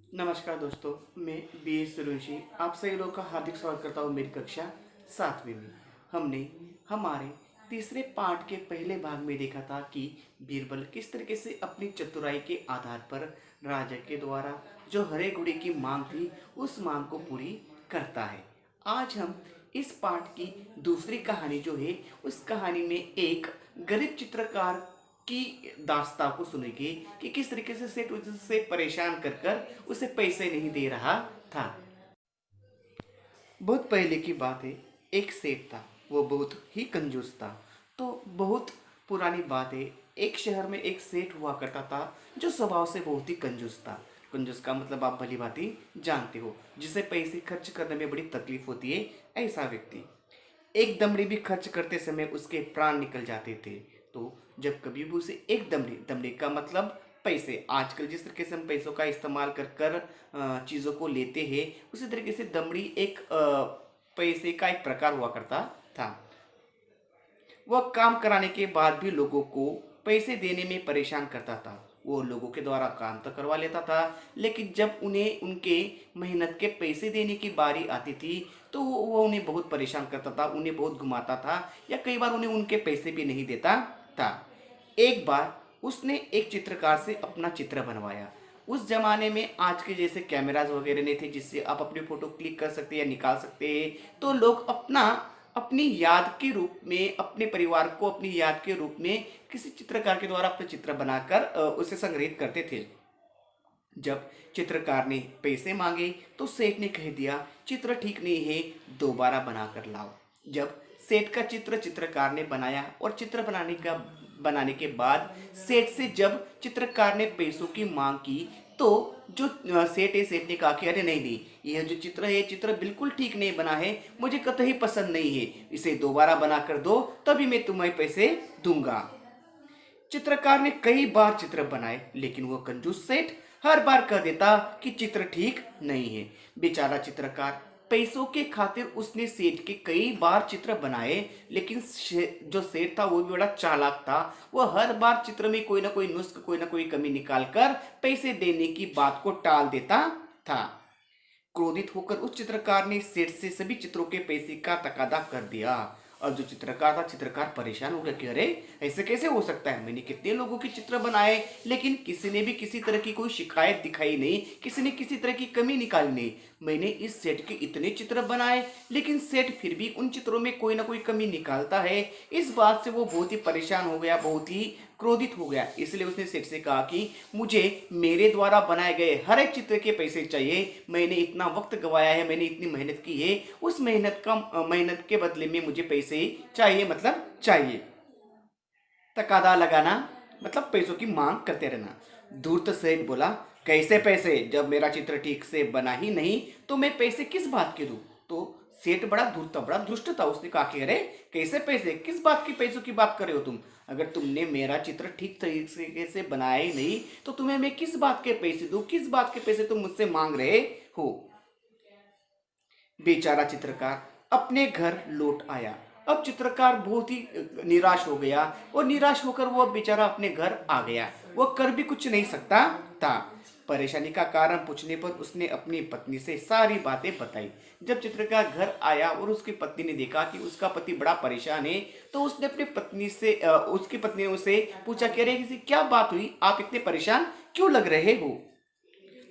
नमस्कार दोस्तों, मैं बी एस सुरेशी आप सभी लोगों का हार्दिक स्वागत करता हूँ मेरी कक्षा 7वीं में। हमने हमारे तीसरे पार्ट के पहले भाग में देखा था कि बीरबल किस तरीके से अपनी चतुराई के आधार पर राजा के द्वारा जो हरे घोड़े की मांग थी उस मांग को पूरी करता है। आज हम इस पार्ट की दूसरी कहानी जो है उस कहानी में एक गरीब चित्रकार की दास्तां को सुनेंगे कि किस तरीके से सेठ उससे परेशान कर कर उसे पैसे नहीं दे रहा था। बहुत पहले की बात है। एक सेठ था, वो बहुत ही कंजूस था। तो बहुत पुरानी बात है। एक शहर में एक सेठ हुआ करता था जो स्वभाव से बहुत ही कंजूस था। कंजूस का मतलब आप भली भांति जानते हो, जिसे पैसे खर्च करने में बड़ी तकलीफ होती है, ऐसा व्यक्ति। एक दमड़ी भी खर्च करते समय उसके प्राण निकल जाते थे। तो जब कभी भी उसे एक दमड़ी, दमड़ी का मतलब पैसे, आजकल जिस तरीके से हम पैसों का इस्तेमाल कर कर चीज़ों को लेते हैं, उसी तरीके से दमड़ी एक पैसे का एक प्रकार हुआ करता था। वह काम कराने के बाद भी लोगों को पैसे देने में परेशान करता था। वो लोगों के द्वारा काम तो करवा लेता था, लेकिन जब उन्हें उनके मेहनत के पैसे देने की बारी आती थी तो वो उन्हें बहुत परेशान करता था, उन्हें बहुत घुमाता था, या कई बार उन्हें उनके पैसे भी नहीं देता था। एक बार उसने एक चित्रकार से अपना चित्र बनवाया। उस जमाने में आज के जैसे कैमराज वगैरह नहीं थे जिससे आप अपनी फोटो क्लिक कर सकते हैं या निकाल सकते हैं। तो लोग अपनी याद के रूप में, अपने परिवार को अपनी याद के रूप में किसी चित्रकार के द्वारा अपना चित्र बनाकर उसे संग्रहित करते थे। जब चित्रकार ने पैसे मांगे तो सेठ ने कह दिया, चित्र ठीक नहीं है, दोबारा बनाकर लाओ। जब सेठ का चित्र चित्रकार ने बनाया और चित्र बनाने के बाद सेठ से जब चित्रकार ने पैसों की मांग की तो जो सेठ है, सेठ ने कहा कि अरे नहीं नहीं, यह जो चित्र है, चित्र बिल्कुल ठीक नहीं बना है, मुझे कतई पसंद नहीं है, इसे दोबारा बना कर दो, तभी मैं तुम्हें पैसे दूंगा। चित्रकार ने कई बार चित्र बनाए, लेकिन वो कंजूस सेठ हर बार कह देता कि चित्र ठीक नहीं है। बेचारा चित्रकार, पैसों के खातिर उसने सेठ के कई बार चित्र बनाए, लेकिन जो सेठ था वो भी बड़ा चालाक था। वो हर बार चित्र में कोई ना कोई नुस्ख, कोई ना कोई कमी निकाल कर पैसे देने की बात को टाल देता था। क्रोधित होकर उस चित्रकार ने सेठ से सभी चित्रों के पैसे का तकादा कर दिया। अब जो चित्रकार था, चित्रकार परेशान हो गया कि अरे ऐसे कैसे हो सकता है, मैंने कितने लोगों के चित्र बनाए, लेकिन किसी ने भी किसी तरह की कोई शिकायत दिखाई नहीं, किसी ने किसी तरह की कमी निकाली नहीं। मैंने इस सेठ के इतने चित्र बनाए, लेकिन सेठ फिर भी उन चित्रों में कोई ना कोई कमी निकालता है। इस बात से वो बहुत ही परेशान हो गया, बहुत ही क्रोधित हो गया। इसलिए उसने सेठ से कहा कि मुझे मेरे द्वारा बनाए गए हर एक चित्र के पैसे चाहिए। मैंने इतना वक्त गवाया है, मैंने इतनी मेहनत की है, उस मेहनत के बदले में मुझे पैसे चाहिए, मतलब चाहिए। तकादा लगाना मतलब पैसों की मांग करते रहना। धूर्त सेठ बोला, कैसे पैसे, जब मेरा चित्र ठीक से बना ही नहीं तो मैं पैसे किस बात के दूं। तो सेठ बड़ा धूर्त था, बड़ा दुष्ट था। उसने कहा कि अरे कैसे पैसे, किस बात की पैसों की बात कर रहे हो तुम, अगर तुमने मेरा चित्र ठीक तरीके से बनाया ही नहीं तो तुम्हें मैं किस बात के पैसे दूं, किस बात के पैसे तुम मुझसे मांग रहे हो। बेचारा चित्रकार अपने घर लौट आया। अब चित्रकार बहुत ही निराश हो गया, और निराश होकर वो बेचारा अपने घर आ गया। वो कर भी कुछ नहीं सकता था। परेशानी का कारण पूछने पर उसने अपनी पत्नी से सारी बातें बताई। जब चित्रकार घर आया और उसकी पत्नी ने देखा कि उसका पति बड़ा परेशान है, तो उसने अपनी पत्नी से उसकी पत्नी ने उसे पूछा कि अरे किसी क्या बात हुई, आप इतने परेशान क्यों लग रहे हो।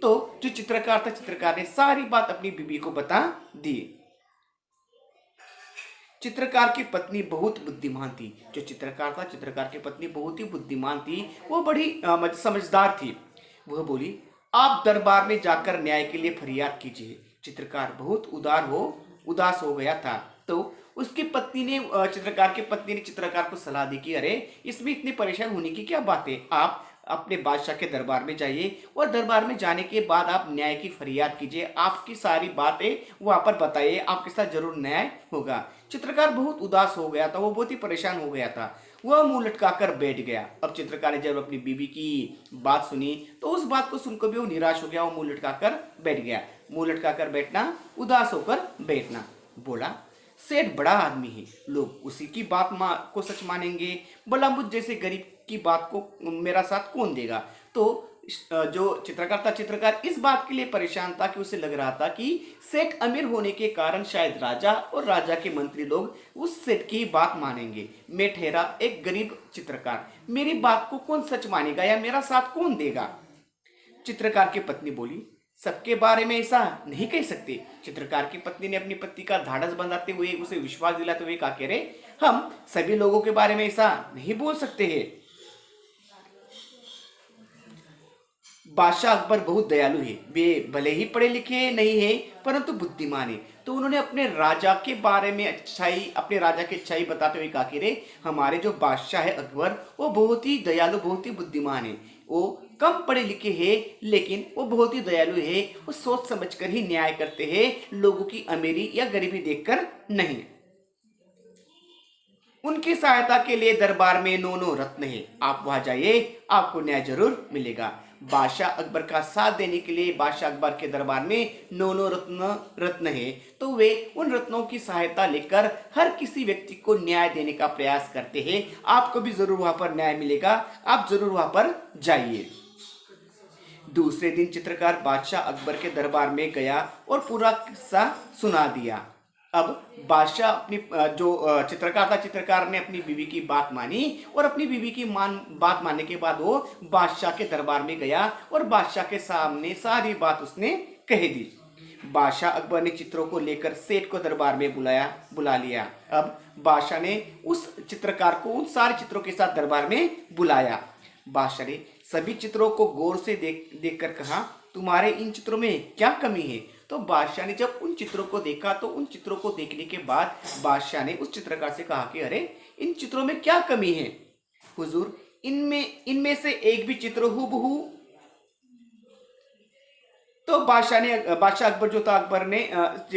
तो जो चित्रकार था, चित्रकार ने सारी बात अपनी बीबी को बता दी। चित्रकार की पत्नी बहुत बुद्धिमान थी। जो चित्रकार था, चित्रकार की पत्नी बहुत ही बुद्धिमान थी, वो बड़ी समझदार थी। वह बोली, आप दरबार में जाकर न्याय के लिए फरियाद कीजिए। चित्रकार बहुत उदास हो गया था। तो उसकी पत्नी ने चित्रकार की पत्नी ने चित्रकार को सलाह दी कि अरे इसमें इतनी परेशान होने की क्या बात है, आप अपने बादशाह के दरबार में जाइए, और दरबार में जाने के बाद आप न्याय की फरियाद कीजिए, आपकी सारी बातें वहां पर बताइए, आपके साथ जरूर न्याय होगा। चित्रकार बहुत उदास हो गया था, वो बहुत ही परेशान हो गया था। वह मुंह लटकाकर बैठ गया। अब चित्रकार ने जब अपनी बीवी की बात सुनी तो उस बात को सुनकर भी वो निराश हो गया, वो मुंह लटकाकर बैठ गया। मुंह लटकाकर बैठना, उदास होकर बैठना। बोला, सेठ बड़ा आदमी है, लोग उसी की बात को सच मानेंगे, भला मुझ जैसे गरीब की बात को मेरा साथ कौन देगा। तो जो चित्रकार था, चित्रकार इस बात के लिए परेशान था कि उसे लग रहा था कि सेठ अमीर होने के कारण शायद राजा और राजा के मंत्री लोग उस सेठ की बात मानेंगे। मैं ठहरा एक गरीब चित्रकार, मेरी बात को कौन सच मानेगा या मेरा साथ कौन देगा? चित्रकार की पत्नी बोली, सबके बारे में ऐसा नहीं कह सकते। चित्रकार की पत्नी ने अपनी पति का ढाढ़स बंधाते हुए उसे विश्वास दिलाते हुए कहा, कह रहे हम सभी लोगों के बारे में ऐसा नहीं बोल सकते हैं। बादशाह अकबर बहुत दयालु है, वे भले ही पढ़े लिखे नहीं है परंतु बुद्धिमान है। तो उन्होंने अपने राजा के बारे में अच्छाई, अपने राजा की अच्छाई बताते हुए कहा कि रे हमारे जो बादशाह है अकबर, वो बहुत ही दयालु, बहुत ही बुद्धिमान है। वो कम पढ़े लिखे हैं लेकिन वो बहुत ही दयालु है। वो सोच समझ कर ही न्याय करते हैं, लोगों की अमीरी या गरीबी देखकर नहीं। उनकी सहायता के लिए दरबार में 9 रत्न है, आप वहां जाइए, आपको न्याय जरूर मिलेगा। बादशाह अकबर का साथ देने के लिए बादशाह अकबर के दरबार में 9 रत्न है। तो वे उन रत्नों की सहायता लेकर हर किसी व्यक्ति को न्याय देने का प्रयास करते हैं। आपको भी जरूर वहां पर न्याय मिलेगा, आप जरूर वहां पर जाइए। दूसरे दिन चित्रकार बादशाह अकबर के दरबार में गया और पूरा किस्सा सुना दिया। अब बादशाह अपनी चित्रकार था, चित्रकार ने अपनी बीवी की बात मानी और अपनी बीवी की बात मानने के बाद वो बादशाह के दरबार में गया और बादशाह के सामने सारी बात उसने कह दी। बादशाह अकबर ने चित्रों को लेकर सेठ को दरबार में बुला लिया। अब बादशाह ने उस चित्रकार को उन सारे चित्रों के साथ दरबार में बुलाया। बादशाह ने सभी चित्रों को गौर से देख कर कहा, तुम्हारे इन चित्रों में क्या कमी है? तो बादशाह ने जब उन चित्रों को देखा तो उन चित्रों को देखने के बाद बादशाह ने उस चित्रकार से कहा कि अरे इन चित्रों में क्या कमी है? हुजूर, इनमें से एक भी चित्र हूबहू। तो बादशाह अकबर जो था, अकबर ने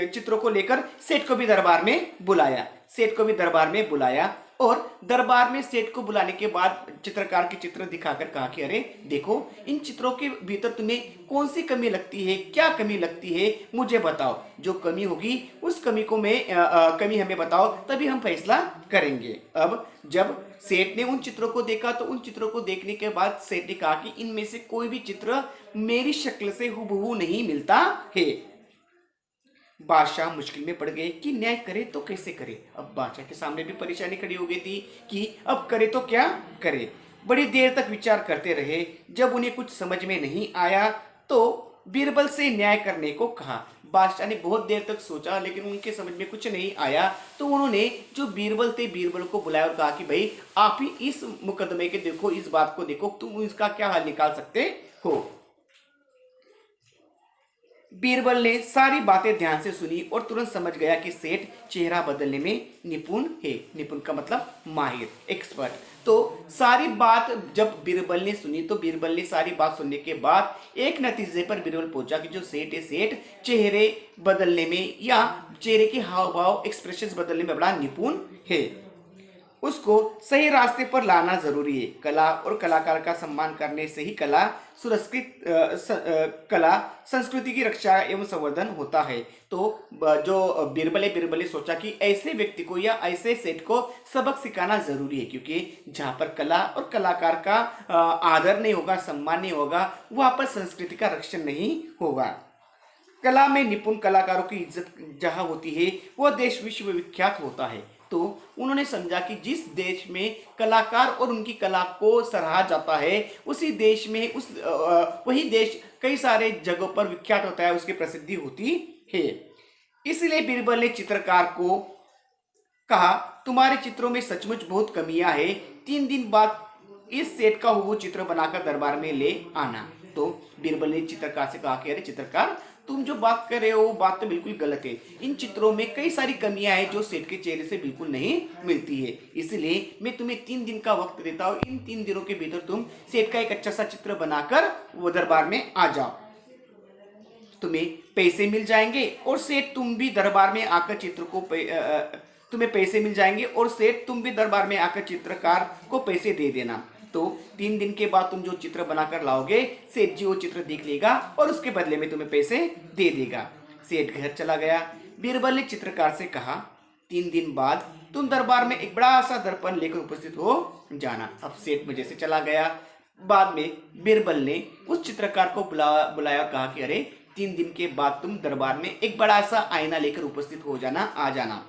चित्रों को लेकर सेठ को भी दरबार में बुलाया। सेठ को भी दरबार में बुलाया और दरबार में सेठ को बुलाने के बाद चित्रकार के चित्र दिखाकर कहा कि अरे देखो, इन चित्रों के भीतर तुम्हें कौन सी कमी लगती है, क्या कमी लगती है, मुझे बताओ। जो कमी होगी उस कमी को कमी हमें बताओ, तभी हम फैसला करेंगे। अब जब सेठ ने उन चित्रों को देखा तो उन चित्रों को देखने के बाद सेठ ने कहा कि इनमें से कोई भी चित्र मेरी शक्ल से हूबहू नहीं मिलता है। बादशाह मुश्किल में पड़ गए कि न्याय करे तो कैसे करे। अब बादशाह के सामने भी परेशानी खड़ी हो गई थी कि अब करे तो क्या करे। बड़ी देर तक विचार करते रहे। जब उन्हें कुछ समझ में नहीं आया तो बीरबल से न्याय करने को कहा। बादशाह ने बहुत देर तक सोचा लेकिन उनके समझ में कुछ नहीं आया। तो उन्होंने जो बीरबल थे, बीरबल को बुलाया और कहा कि भाई आप ही इस मुकदमे के देखो, इस बात को देखो, तुम इसका क्या हल निकाल सकते हो। बीरबल ने सारी बातें ध्यान से सुनी और तुरंत समझ गया कि सेठ चेहरा बदलने में निपुण है। निपुण का मतलब माहिर, एक्सपर्ट। तो सारी बात जब बीरबल ने सुनी तो बीरबल ने सारी बात सुनने के बाद एक नतीजे पर बीरबल पहुंचा कि जो सेठ है, सेठ चेहरे बदलने में या चेहरे के हाव भाव, एक्सप्रेशन बदलने में बड़ा निपुण है। उसको सही रास्ते पर लाना जरूरी है। कला और कलाकार का सम्मान करने से ही कला संस्कृति की रक्षा एवं संवर्धन होता है। तो जो बीरबल सोचा कि ऐसे व्यक्ति को या ऐसे सेठ को सबक सिखाना जरूरी है, क्योंकि जहाँ पर कला और कलाकार का आदर नहीं होगा, सम्मान नहीं होगा, वहां पर संस्कृति का रक्षण नहीं होगा। कला में निपुण कलाकारों की इज्जत जहाँ होती है वह देश विश्व विख्यात होता है। तो उन्होंने समझा कि जिस देश में कलाकार और उनकी कला को सराहा जाता है उसी देश में वही देश कई सारे जगहों पर विख्यात होता है, उसकी प्रसिद्धि होती है। इसलिए बीरबल ने चित्रकार को कहा, तुम्हारे चित्रों में सचमुच बहुत कमियां हैं। 3 दिन बाद इस सेट का वो चित्र बनाकर दरबार में ले आना। तो बीरबल ने चित्रकार से कहा कि अरे चित्रकार, तुम जो बात कर रहे हो वो बात तो बिल्कुल गलत है। इन चित्रों में कई सारी कमियां हैं जो सेठ के चेहरे से बिल्कुल नहीं मिलती है। इसलिए मैं तुम्हें 3 दिन का वक्त देता हूँ। इन 3 दिनों के भीतर तुम सेठ का एक अच्छा सा चित्र बनाकर वो दरबार में आ जाओ। तुम्हें पैसे मिल जाएंगे और सेठ तुम भी दरबार में आकर तुम्हें पैसे मिल जाएंगे और सेठ तुम भी दरबार में आकर चित्रकार को पैसे दे देना। तो 3 दिन के बाद तुम जो चित्र बनाकर लाओगे सेठ जी वो चित्र देख लेगा और उसके बदले में तुम्हें पैसे दे देगा। सेठ घर चला गया। बीरबल ने चित्रकार से कहा, 3 दिन बाद तुम दरबार में एक बड़ा सा दर्पण लेकर उपस्थित हो जाना। अब सेठ मजे से चला गया। बाद में बीरबल ने उस चित्रकार को बुलाया, कहा कि अरे 3 दिन के बाद तुम दरबार में एक बड़ा सा आईना लेकर उपस्थित हो जाना, आ जाना।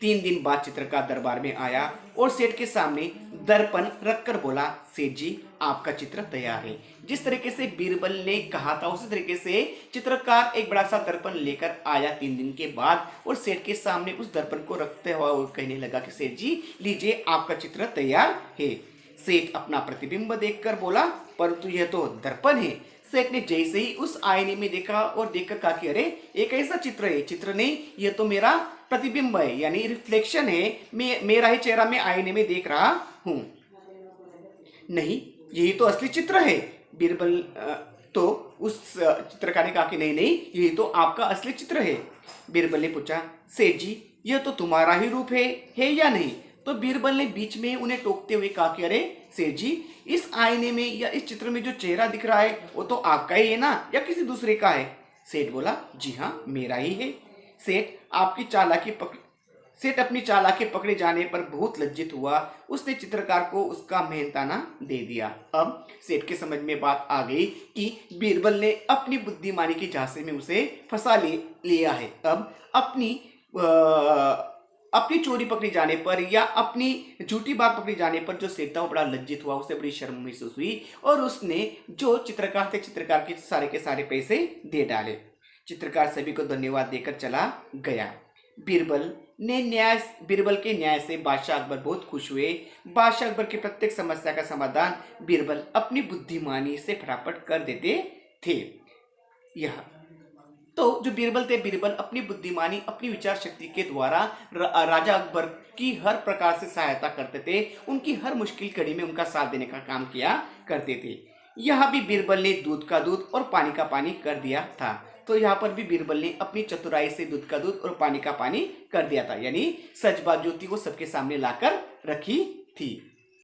3 दिन बाद चित्रकार दरबार में आया और सेठ के सामने दर्पण रखकर बोला, सेठ जी आपका चित्र तैयार है। जिस तरीके से बीरबल ने कहा था उसी तरीके से चित्रकार एक बड़ा सा दर्पण लेकर आया 3 दिन के बाद और सेठ के सामने उस दर्पण को रखते हुए वो कहने लगा कि सेठ जी लीजिए आपका चित्र तैयार है। सेठ अपना प्रतिबिंब देखकर बोला, परंतु यह तो दर्पण है। सेठ ने जैसे ही उस आईने में देखा और देखकर कहा कि अरे एक ऐसा चित्र है, चित्र नहीं यह तो मेरा प्रतिबिंब है, यानी रिफ्लेक्शन है, मेरा ही चेहरा मैं आईने में देख रहा हूं। नहीं यही तो असली चित्र है। बीरबल तो उस चित्रकार ने कहा कि नहीं नहीं यही तो आपका असली चित्र है। बीरबल ने पूछा, सेठ जी यह तो तुम्हारा ही रूप है या नहीं? तो बीरबल ने बीच में उन्हें टोकते हुए कहा कि अरे सेठ जी इस आईने में या इस चित्र में जो चेहरा दिख रहा है वो तो आपका ही है ना, या किसी दूसरे का है? सेठ बोला, जी हाँ मेरा ही है। सेठ अपनी चालाकी पकड़े जाने पर बहुत लज्जित हुआ। उसने चित्रकार को उसका मेहनताना दे दिया। अब सेठ के समझ में बात आ गई कि बीरबल ने अपनी बुद्धिमानी की झांसे में उसे फंसा लिया है। अब अपनी चोरी पकड़ी जाने पर या अपनी झूठी बात पकड़ी जाने पर जो सेठ था वो बड़ा लज्जित हुआ, उसे बड़ी शर्म महसूस हुई और उसने जो चित्रकार थे चित्रकार के सारे पैसे दे डाले। चित्रकार सभी को धन्यवाद देकर चला गया। बीरबल के न्याय से बादशाह अकबर बहुत खुश हुए। बादशाह अकबर की प्रत्येक समस्या का समाधान बीरबल अपनी बुद्धिमानी से फटाफट कर देते थे। यह तो जो बीरबल थे, बीरबल अपनी बुद्धिमानी अपनी विचार शक्ति के द्वारा राजा अकबर की हर प्रकार से सहायता करते थे, उनकी हर मुश्किल घड़ी में उनका साथ देने का काम किया करते थे। यहाँ भी बीरबल ने दूध का दूध और पानी का पानी कर दिया था। तो यहाँ पर भी बीरबल ने अपनी चतुराई से दूध का दूध और पानी का पानी कर दिया था, यानी सच बात जो थी वो सबके सामने लाकर रखी थी।